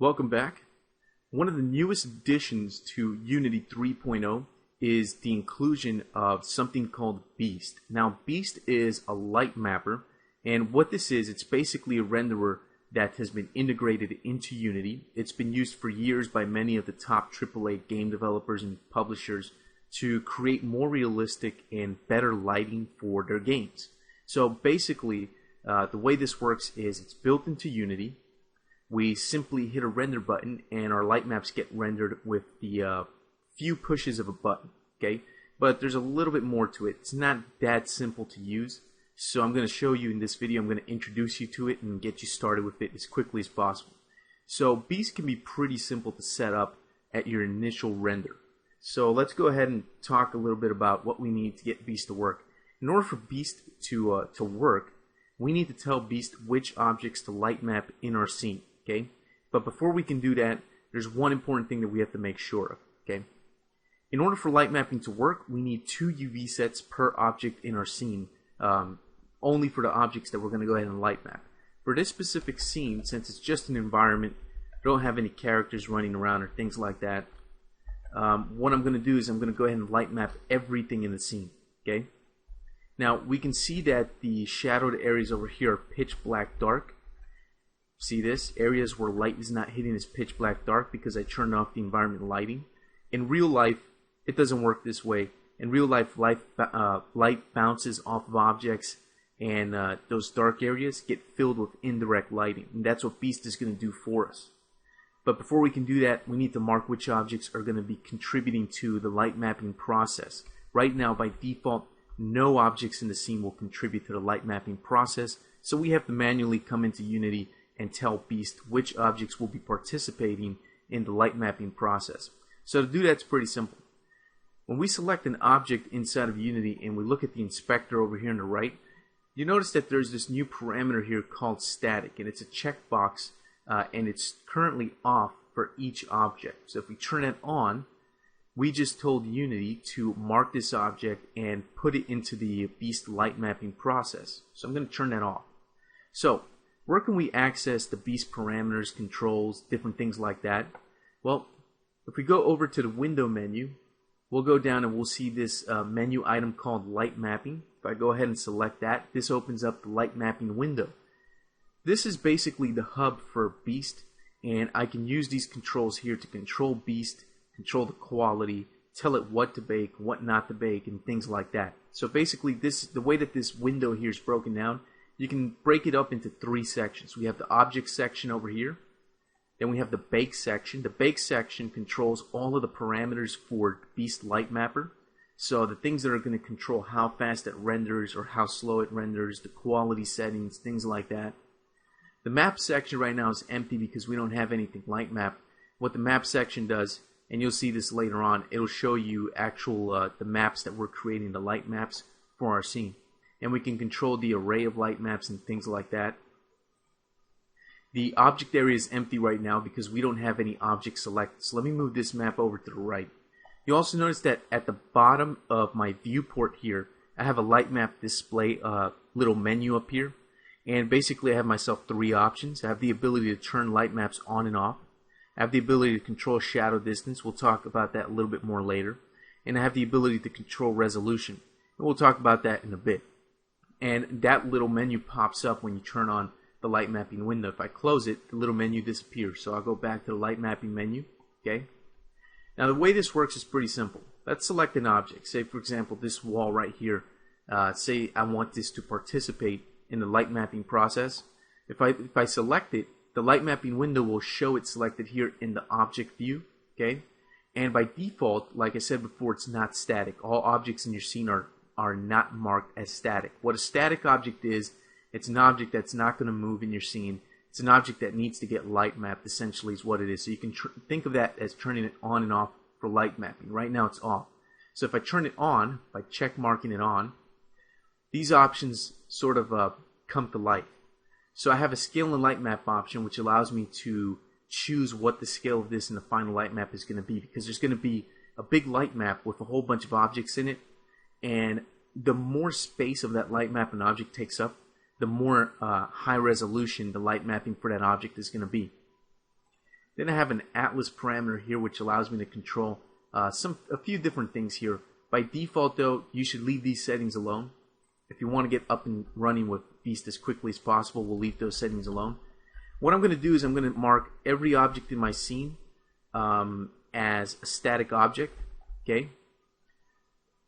Welcome back. One of the newest additions to Unity 3.0 is the inclusion of something called Beast. Now, Beast is a light mapper, and what this is, it's basically a renderer that has been integrated into Unity. It's been used for years by many of the top AAA game developers and publishers to create more realistic and better lighting for their games. So basically, the way this works is it's built into Unity. We simply hit a render button and our light maps get rendered with the few pushes of a button, okay? But there's a little bit more to it. It's not that simple to use. So I'm going to show you in this video, I'm going to introduce you to it and get you started with it as quickly as possible. So Beast can be pretty simple to set up at your initial render. So let's go ahead and talk a little bit about what we need to get Beast to work. In order for Beast to work, we need to tell Beast which objects to light map in our scene. Okay? But before we can do that, there's one important thing that we have to make sure of. Okay? In order for light mapping to work, we need 2 UV sets per object in our scene, only for the objects that we're going to go ahead and light map. For this specific scene, since it's just an environment, we don't have any characters running around or things like that, what I'm going to do is I'm going to go ahead and light map everything in the scene. Okay? Now, we can see that the shadowed areas over here are pitch black dark. See this? Areas where light is not hitting is pitch black dark because I turned off the environment lighting. In real life, it doesn't work this way. In real life, light bounces off of objects and those dark areas get filled with indirect lighting. And that's what Beast is going to do for us. But before we can do that, we need to mark which objects are going to be contributing to the light mapping process. Right now, by default, no objects in the scene will contribute to the light mapping process. So we have to manually come into Unity and tell Beast which objects will be participating in the light mapping process. So to do that, it's pretty simple. When we select an object inside of Unity and we look at the inspector over here on the right, you notice that there's this new parameter here called static, and it's a checkbox, and it's currently off for each object. So if we turn it on, we just told Unity to mark this object and put it into the Beast light mapping process. So I'm going to turn that off. So where can we access the Beast parameters, controls, different things like that? Well, if we go over to the window menu, we'll go down and we'll see this menu item called Light Mapping. If I go ahead and select that, this opens up the Light Mapping window. This is basically the hub for Beast, and I can use these controls here to control Beast, control the quality, tell it what to bake, what not to bake, and things like that. So basically, the way that this window here is broken down, you can break it up into 3 sections. We have the object section over here. Then we have the bake section. The bake section controls all of the parameters for Beast Light Mapper. So the things that are going to control how fast it renders or how slow it renders, the quality settings, things like that. The map section right now is empty because we don't have anything light map. What the map section does, and you'll see this later on, it'll show you actual the maps that we're creating, the light maps for our scene. And we can control the array of light maps and things like that. The object area is empty right now because we don't have any objects selected. So let me move this map over to the right. You also notice that at the bottom of my viewport here, I have a light map display little menu up here. And basically I have myself 3 options. I have the ability to turn light maps on and off. I have the ability to control shadow distance. We'll talk about that a little bit more later. And I have the ability to control resolution. And we'll talk about that in a bit. And that little menu pops up when you turn on the light mapping window. If I close it, the little menu disappears. So I'll go back to the light mapping menu. Okay. Now the way this works is pretty simple. Let's select an object. Say for example this wall right here. Say I want this to participate in the light mapping process. If I select it, the light mapping window will show it selected here in the object view. Okay. And by default, like I said before, it's not static. All objects in your scene are not marked as static. What a static object is, it's an object that's not going to move in your scene. It's an object that needs to get light mapped, essentially is what it is. So you can think of that as turning it on and off for light mapping. Right now it's off. So if I turn it on, by check marking it on, these options sort of come to life. So I have a scale and light map option which allows me to choose what the scale of this in the final light map is going to be, because there's going to be a big light map with a whole bunch of objects in it, and the more space of that light map an object takes up, the more high resolution the light mapping for that object is going to be. Then I have an atlas parameter here which allows me to control a few different things here. By default though, you should leave these settings alone. If you want to get up and running with Beast as quickly as possible, we'll leave those settings alone. What I'm going to do is I'm going to mark every object in my scene as a static object. Okay.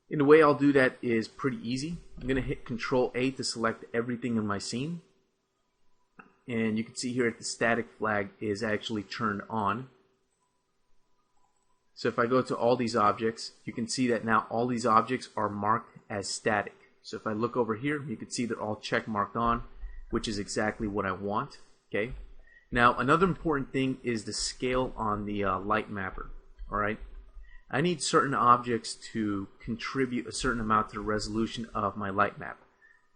And the way I'll do that is pretty easy. I'm going to hit Control A to select everything in my scene. And you can see here that the static flag is actually turned on. So if I go to all these objects, you can see that now all these objects are marked as static. So if I look over here, you can see they're all check marked on, which is exactly what I want. Okay. Now another important thing is the scale on the light mapper. All right. I need certain objects to contribute a certain amount to the resolution of my light map.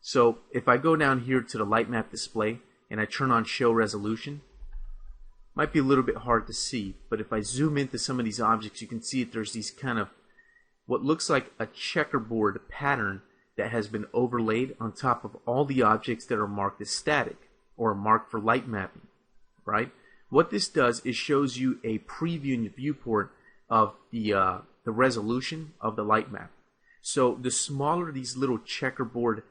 So if I go down here to the light map display and I turn on show resolution, might be a little bit hard to see, but if I zoom into some of these objects, you can see that there's these kind of what looks like a checkerboard pattern that has been overlaid on top of all the objects that are marked as static or marked for light mapping, right? What this does is shows you a preview in the viewport of the resolution of the light map. So the smaller these little checkerboard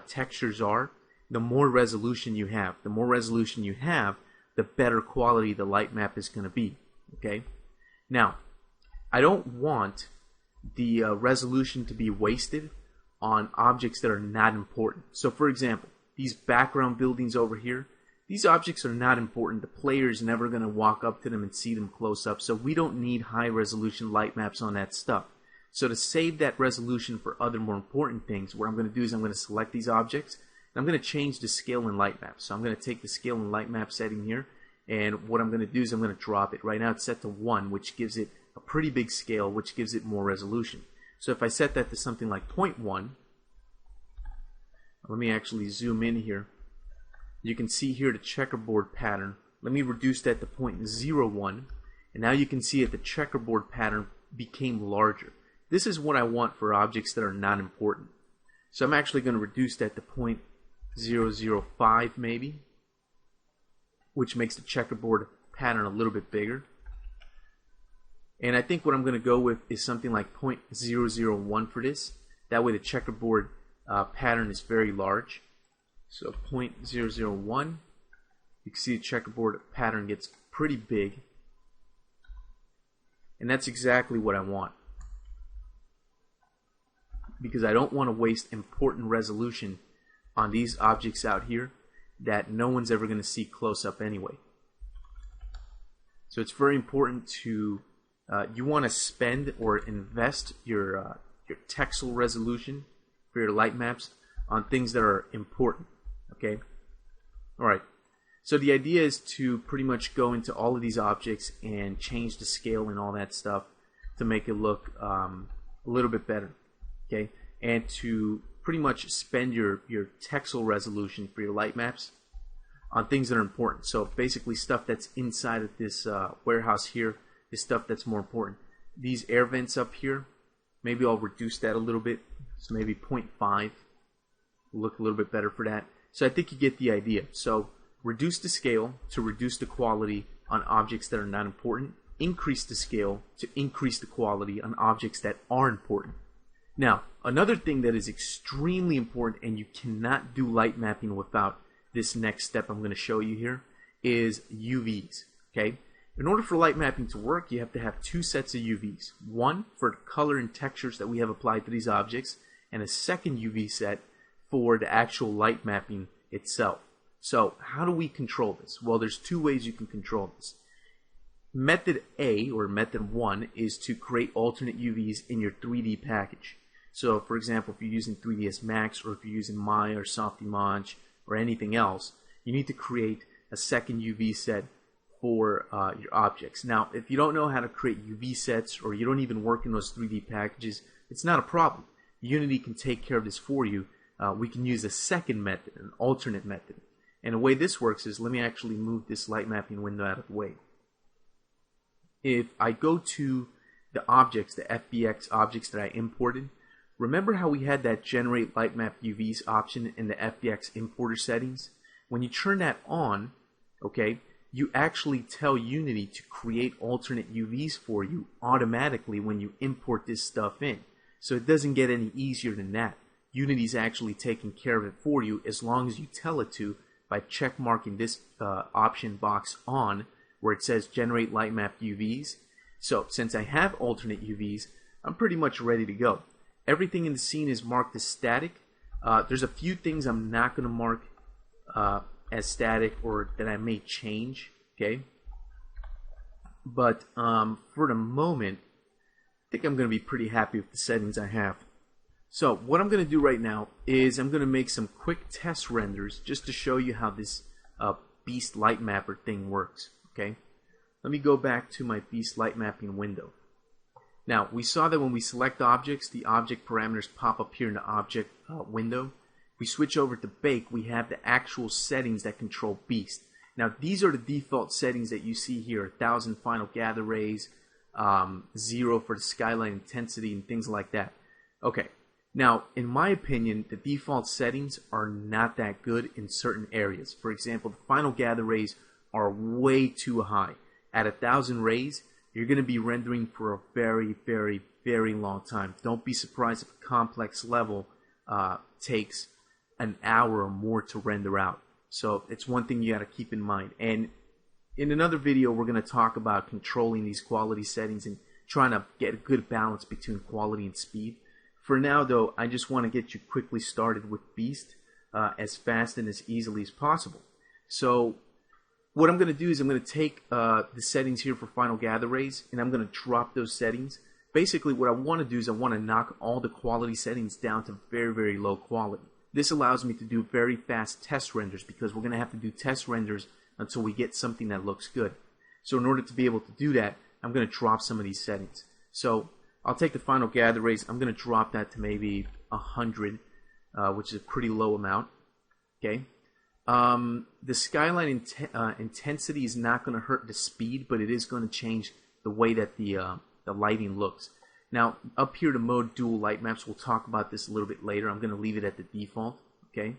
textures are, the more resolution you have. The more resolution you have, the better quality the light map is going to be. Okay. Now, I don't want the resolution to be wasted on objects that are not important. So for example, these background buildings over here, these objects are not important. The player is never going to walk up to them and see them close up, so we don't need high resolution light maps on that stuff. So to save that resolution for other more important things, what I'm going to do is I'm going to select these objects and I'm going to change the scale in light map. So I'm going to take the scale in light map setting here, and what I'm going to do is I'm going to drop it. Right now it's set to 1, which gives it a pretty big scale, which gives it more resolution. So if I set that to something like 0.1, let me actually zoom in here. You can see here the checkerboard pattern. Let me reduce that to 0.01, and now you can see that the checkerboard pattern became larger. This is what I want for objects that are not important. So I'm actually going to reduce that to 0.005 maybe, which makes the checkerboard pattern a little bit bigger. And I think what I'm going to go with is something like 0.001 for this. That way the checkerboard pattern is very large. So 0.001, you can see the checkerboard pattern gets pretty big. And that's exactly what I want, because I don't want to waste important resolution on these objects out here that no one's ever going to see close up anyway. So it's very important to you want to spend or invest your texel resolution for your light maps on things that are important. Okay. All right. So the idea is to pretty much go into all of these objects and change the scale and all that stuff to make it look a little bit better. Okay. And to pretty much spend your texel resolution for your light maps on things that are important. So basically stuff that's inside of this warehouse here is stuff that's more important. These air vents up here, maybe I'll reduce that a little bit. So maybe 0.5 will look a little bit better for that. So I think you get the idea. So reduce the scale to reduce the quality on objects that are not important. Increase the scale to increase the quality on objects that are important. Now, another thing that is extremely important, and you cannot do light mapping without this next step I'm going to show you here, is UVs. Okay? In order for light mapping to work, you have to have two sets of UVs. One for the color and textures that we have applied to these objects, and a second UV set for the actual light mapping itself. So how do we control this? Well, there's two ways you can control this. Method A, or method 1, is to create alternate UVs in your 3D package. So for example, if you're using 3ds Max, or if you're using Maya or Softimage or anything else, you need to create a second UV set for your objects. Now, if you don't know how to create UV sets, or you don't even work in those 3D packages, it's not a problem. Unity can take care of this for you. We can use a second method, an alternate method. And the way this works is, let me actually move this light mapping window out of the way. If I go to the objects, the FBX objects that I imported, remember how we had that generate light map UVs option in the FBX importer settings? When you turn that on, okay, you actually tell Unity to create alternate UVs for you automatically when you import this stuff in. So it doesn't get any easier than that. Unity's actually taking care of it for you as long as you tell it to by check marking this option box on where it says generate lightmap UVs. So since I have alternate UVs, I'm pretty much ready to go. Everything in the scene is marked as static. There's a few things I'm not going to mark as static or that I may change, okay? But for the moment, I think I'm going to be pretty happy with the settings I have. So what I'm going to do right now is I'm going to make some quick test renders just to show you how this Beast Light Mapper thing works, okay? Let me go back to my Beast Light Mapping window. Now, we saw that when we select objects, the object parameters pop up here in the object window. If we switch over to Bake, we have the actual settings that control Beast. Now, these are the default settings that you see here: 1000 final gather rays, 0 for the skyline intensity, and things like that. Okay, now, in my opinion, the default settings are not that good in certain areas. For example, the final gather rays are way too high. At 1000 rays, you're going to be rendering for a very, very, very long time. Don't be surprised if a complex level takes an hour or more to render out. So it's one thing you got to keep in mind. And in another video, we're going to talk about controlling these quality settings and trying to get a good balance between quality and speed. For now, though, I just want to get you quickly started with Beast as fast and as easily as possible. So what I'm going to do is I'm going to take the settings here for final gather rays, and I'm going to drop those settings. Basically, what I want to do is I want to knock all the quality settings down to very, very low quality. This allows me to do very fast test renders because we're going to have to do test renders until we get something that looks good. So in order to be able to do that, I'm going to drop some of these settings. So I'll take the final gather rays. I'm going to drop that to maybe 100, which is a pretty low amount. Okay. The skyline intensity is not going to hurt the speed, but it is going to change the way that the lighting looks. Now, up here to mode dual light maps, we'll talk about this a little bit later. I'm going to leave it at the default, okay?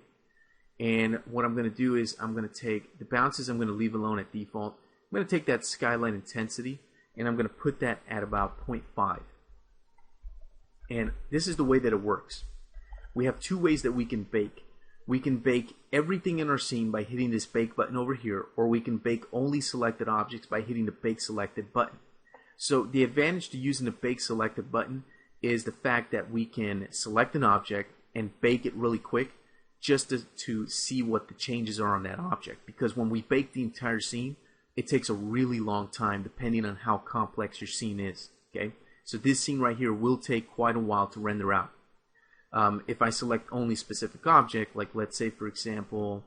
And what I'm going to do is I'm going to take the bounces, I'm going to leave alone at default. I'm going to take that skyline intensity, and I'm going to put that at about 0.5. And this is the way that it works. We have two ways that we can bake. We can bake everything in our scene by hitting this bake button over here, or we can bake only selected objects by hitting the bake selected button. So the advantage to using the bake selected button is the fact that we can select an object and bake it really quick just to see what the changes are on that object. Because when we bake the entire scene, it takes a really long time depending on how complex your scene is. Okay, so this scene right here will take quite a while to render out. If I select only specific object, like let's say for example,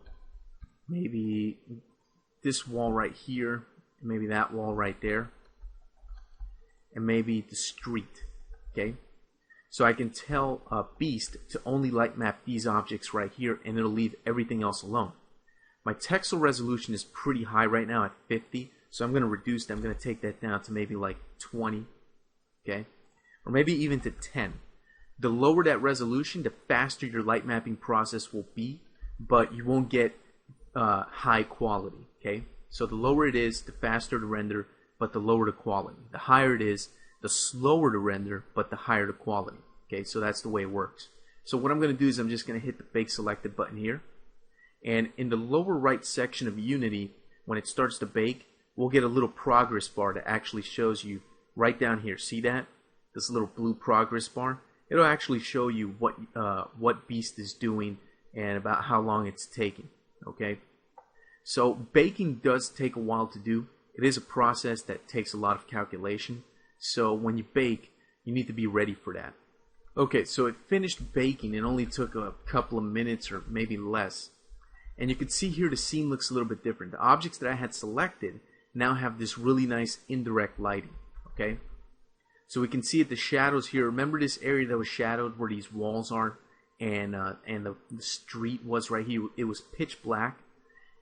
maybe this wall right here, maybe that wall right there, and maybe the street, okay? So I can tell Beast to only light map these objects right here, and it'll leave everything else alone. My texel resolution is pretty high right now at 50, so I'm going to reduce that. I'm going to take that down to maybe like 20, okay? Or maybe even to 10. The lower that resolution, the faster your light mapping process will be, but you won't get high quality, okay? So the lower it is, the faster the render, but the lower the quality. The higher it is, the slower the render, but the higher the quality. Okay, so that's the way it works. So what I'm going to do is I'm just going to hit the bake selected button here. And in the lower right section of Unity, when it starts to bake, we'll get a little progress bar that actually shows you right down here. See that? This little blue progress bar? It'll actually show you what Beast is doing and about how long it's taking. Okay? So baking does take a while to do. It is a process that takes a lot of calculation, so when you bake, you need to be ready for that. Okay, so it finished baking. It only took a couple of minutes or maybe less. And you can see here the scene looks a little bit different. The objects that I had selected now have this really nice indirect lighting, okay? So we can see at the shadows here. Remember this area that was shadowed where these walls are and the street was right here? It was pitch black.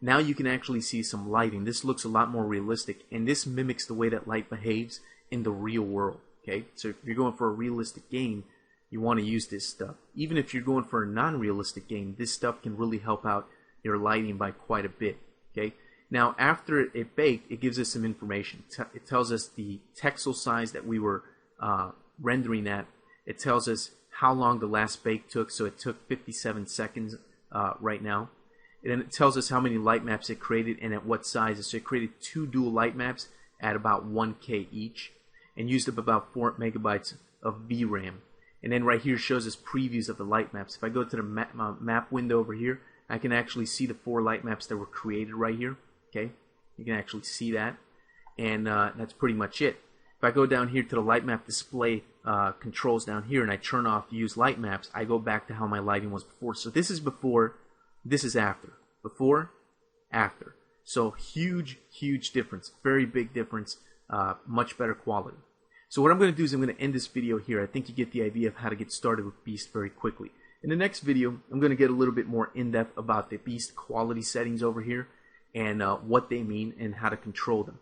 Now you can actually see some lighting. This looks a lot more realistic, and this mimics the way that light behaves in the real world. Okay, so if you're going for a realistic game, you want to use this stuff. Even if you're going for a non-realistic game, this stuff can really help out your lighting by quite a bit. Okay, Now, after it baked, it gives us some information. It tells us the texel size that we were rendering at. It tells us how long the last bake took, so it took 57 seconds right now. And then it tells us how many light maps it created and at what sizes. So it created 2 dual light maps at about 1K each and used up about 4 megabytes of VRAM. And then right here shows us previews of the light maps. If I go to the map window over here, I can actually see the 4 light maps that were created right here. Okay, you can actually see that, and that's pretty much it. If I go down here to the light map display controls down here and I turn off use light maps, I go back to how my lighting was before. So this is before, this is after. Before, after. So huge difference, very big difference, much better quality. So what I'm going to do is I'm going to end this video here. I think you get the idea of how to get started with Beast very quickly. In the next video, I'm going to get a little bit more in-depth about the Beast quality settings over here and what they mean and how to control them.